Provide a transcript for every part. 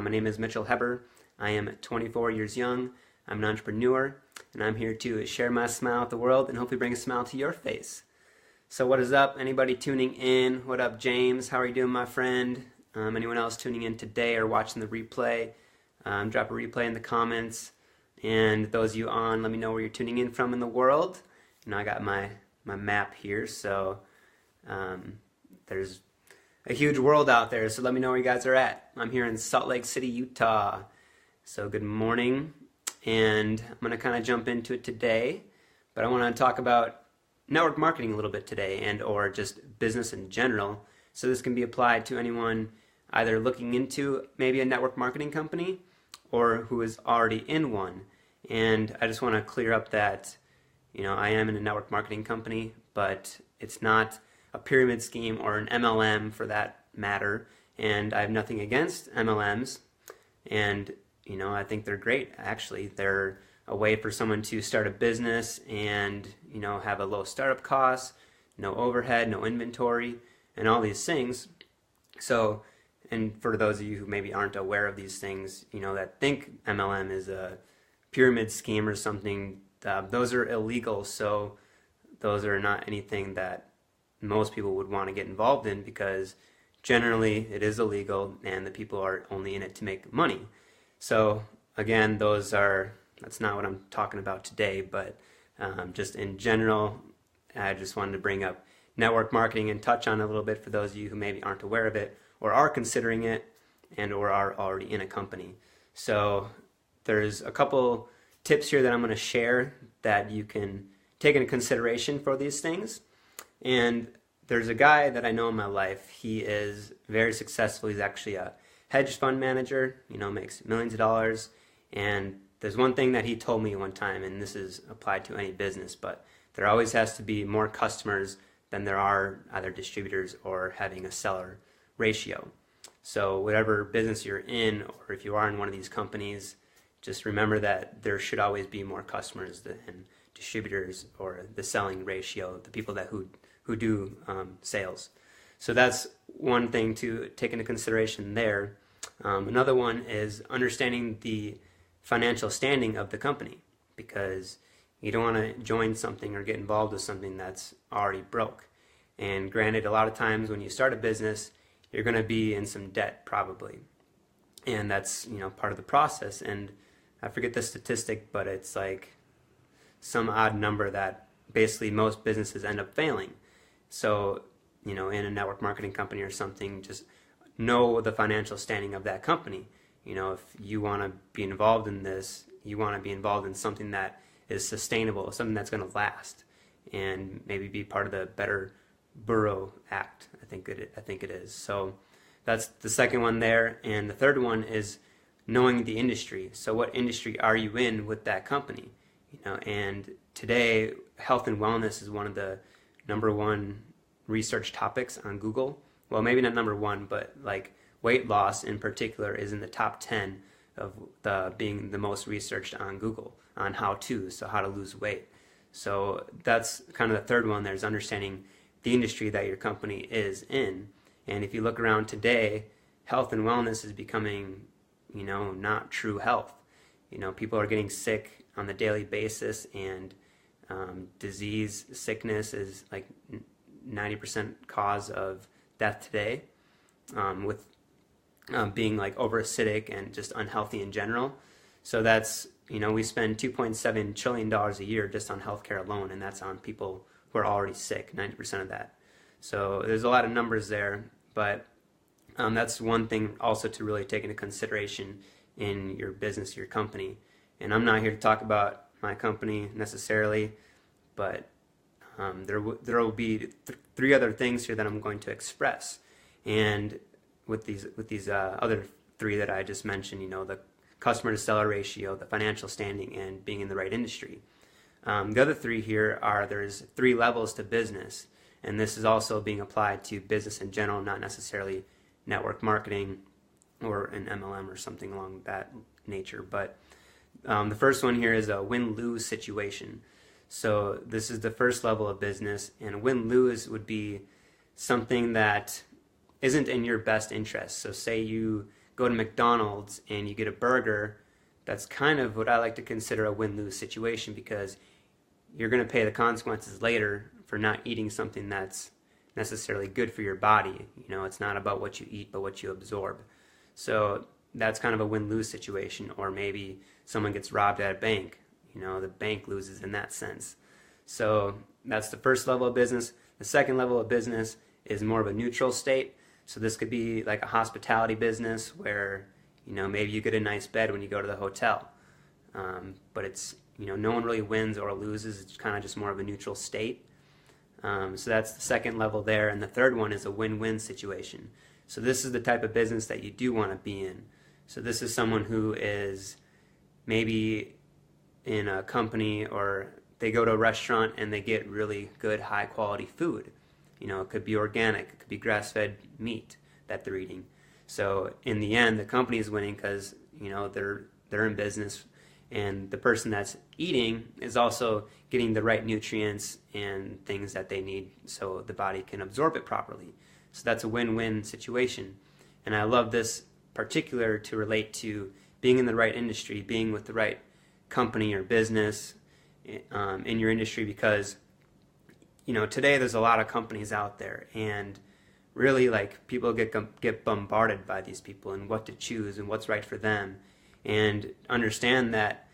My name is Mitchell Heber. I am 24 years young. I'm an entrepreneur, and I'm here to share my smile with the world and hopefully bring a smile to your face. So what is up? Anybody tuning in? What up, James? How are you doing, my friend? Anyone else tuning in today or watching the replay? Drop a replay in the comments. And those of you on, let me know where you're tuning in from in the world. I got my map here, so there's a huge world out there, so let me know where you guys are at. I'm here in Salt Lake City, Utah. So good morning, and I'm going to kind of jump into it today, but I want to talk about network marketing a little bit today, and or just business in general. So this can be applied to anyone either looking into maybe a network marketing company or who is already in one. And I just want to clear up that, I am in a network marketing company, but it's not a pyramid scheme or an MLM for that matter. And I have nothing against MLMs. And, I think they're great, actually. They're a way for someone to start a business and, have a low startup cost, no overhead, no inventory, and all these things. So, and for those of you who maybe aren't aware of these things, that think MLM is a pyramid scheme or something, those are illegal. So those are not anything that most people would want to get involved in, because generally it is illegal and the people are only in it to make money. So again, that's not what I'm talking about today, but just in general, I just wanted to bring up network marketing and touch on it a little bit for those of you who maybe aren't aware of it or are considering it and or are already in a company. So there's a couple tips here that I'm going to share that you can take into consideration for these things. And there's a guy that I know in my life. He is very successful. He's actually a hedge fund manager, makes millions of dollars. And there's one thing that he told me one time, and this is applied to any business, but there always has to be more customers than there are either distributors or having a seller ratio. So whatever business you're in, or if you are in one of these companies, just remember that there should always be more customers than distributors, or the selling ratio, the people who do sales. So that's one thing to take into consideration there. Another one is understanding the financial standing of the company, because you don't want to join something or get involved with something that's already broke. And granted, a lot of times when you start a business, you're going to be in some debt probably, and that's part of the process. And I forget the statistic, but it's like some odd number that basically most businesses end up failing. So, in a network marketing company or something, just know the financial standing of that company. If you want to be involved in this, you want to be involved in something that is sustainable, something that's going to last, and maybe be part of the Better Bureau Act. I think it is. So that's the second one there. And the third one is knowing the industry. So what industry are you in with that company? And today, health and wellness is one of the number one research topics on Google. Well, maybe not number one, but like weight loss in particular is in the top 10 of being the most researched on Google on so how to lose weight. So that's kind of the third one. There's understanding the industry that your company is in. And if you look around today, health and wellness is becoming, not true health. People are getting sick on the daily basis, and sickness is like 90% cause of death today, with being like over acidic and just unhealthy in general. So that's, we spend $2.7 trillion a year just on healthcare alone, and that's on people who are already sick, 90% of that. So there's a lot of numbers there, but that's one thing also to really take into consideration in your business, your company. And I'm not here to talk about my company necessarily, but there will be three other things here that I'm going to express. And with these other three that I just mentioned, the customer to seller ratio, the financial standing, and being in the right industry. The other three here there's three levels to business, and this is also being applied to business in general, not necessarily network marketing or an MLM or something along that nature. But the first one here is a win-lose situation. So this is the first level of business, and win-lose would be something that isn't in your best interest. So say you go to McDonald's and you get a burger, that's kind of what I like to consider a win-lose situation, because you're going to pay the consequences later for not eating something that's necessarily good for your body. It's not about what you eat, but what you absorb. So that's kind of a win-lose situation. Or maybe someone gets robbed at a bank. The bank loses in that sense. So that's the first level of business. The second level of business is more of a neutral state. So this could be like a hospitality business where, maybe you get a nice bed when you go to the hotel. But it's, no one really wins or loses. It's kind of just more of a neutral state. So that's the second level there. And the third one is a win-win situation. So this is the type of business that you do want to be in. So this is someone who is maybe in a company, or they go to a restaurant and they get really good high quality food. It could be organic, it could be grass-fed meat that they're eating. So in the end, the company is winning because they're in business, and the person that's eating is also getting the right nutrients and things that they need so the body can absorb it properly. So that's a win-win situation. And I love this particular to relate to being in the right industry, being with the right company or business in your industry, because today there's a lot of companies out there, and really people get bombarded by these people and what to choose and what's right for them. And understand that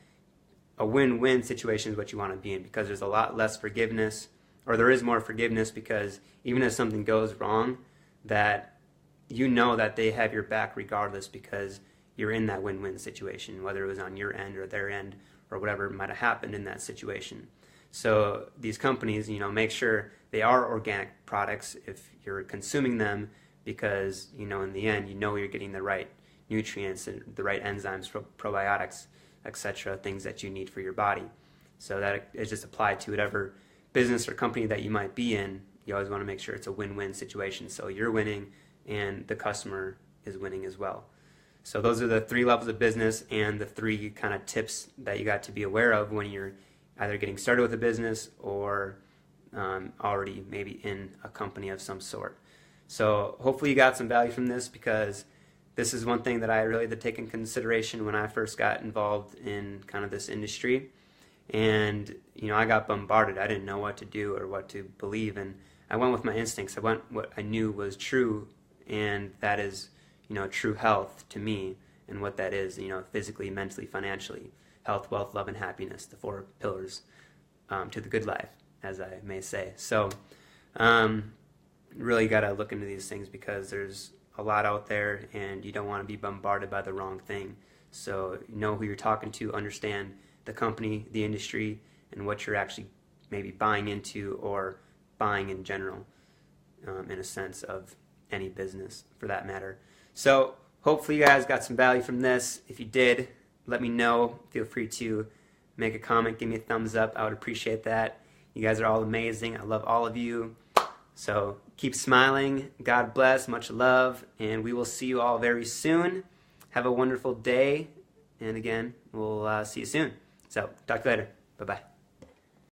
a win-win situation is what you want to be in, because there's a lot less forgiveness, or there is more forgiveness, because even if something goes wrong, that that they have your back regardless, because you're in that win-win situation, whether it was on your end or their end or whatever might have happened in that situation. So these companies, make sure they are organic products if you're consuming them, because, in the end, you're getting the right nutrients and the right enzymes, probiotics, etc., things that you need for your body. So that is just applied to whatever business or company that you might be in. You always want to make sure it's a win-win situation. So you're winning and the customer is winning as well. So those are the three levels of business and the three kind of tips that you got to be aware of when you're either getting started with a business or already maybe in a company of some sort. So hopefully you got some value from this, because this is one thing that I really had to take in consideration when I first got involved in kind of this industry. And, I got bombarded. I didn't know what to do or what to believe. And I went with my instincts. I went what I knew was true, and that is, true health to me, and what that is, physically, mentally, financially, health, wealth, love, and happiness, the four pillars to the good life, as I may say. So really got to look into these things, because there's a lot out there, and you don't want to be bombarded by the wrong thing. So know who you're talking to, understand the company, the industry, and what you're actually maybe buying into or buying in general, in a sense of any business for that matter. So hopefully you guys got some value from this. If you did, let me know. Feel free to make a comment, give me a thumbs up. I would appreciate that. You guys are all amazing. I love all of you. So keep smiling. God bless. Much love. And we will see you all very soon. Have a wonderful day. And again, we'll see you soon. So talk to you later. Bye-bye.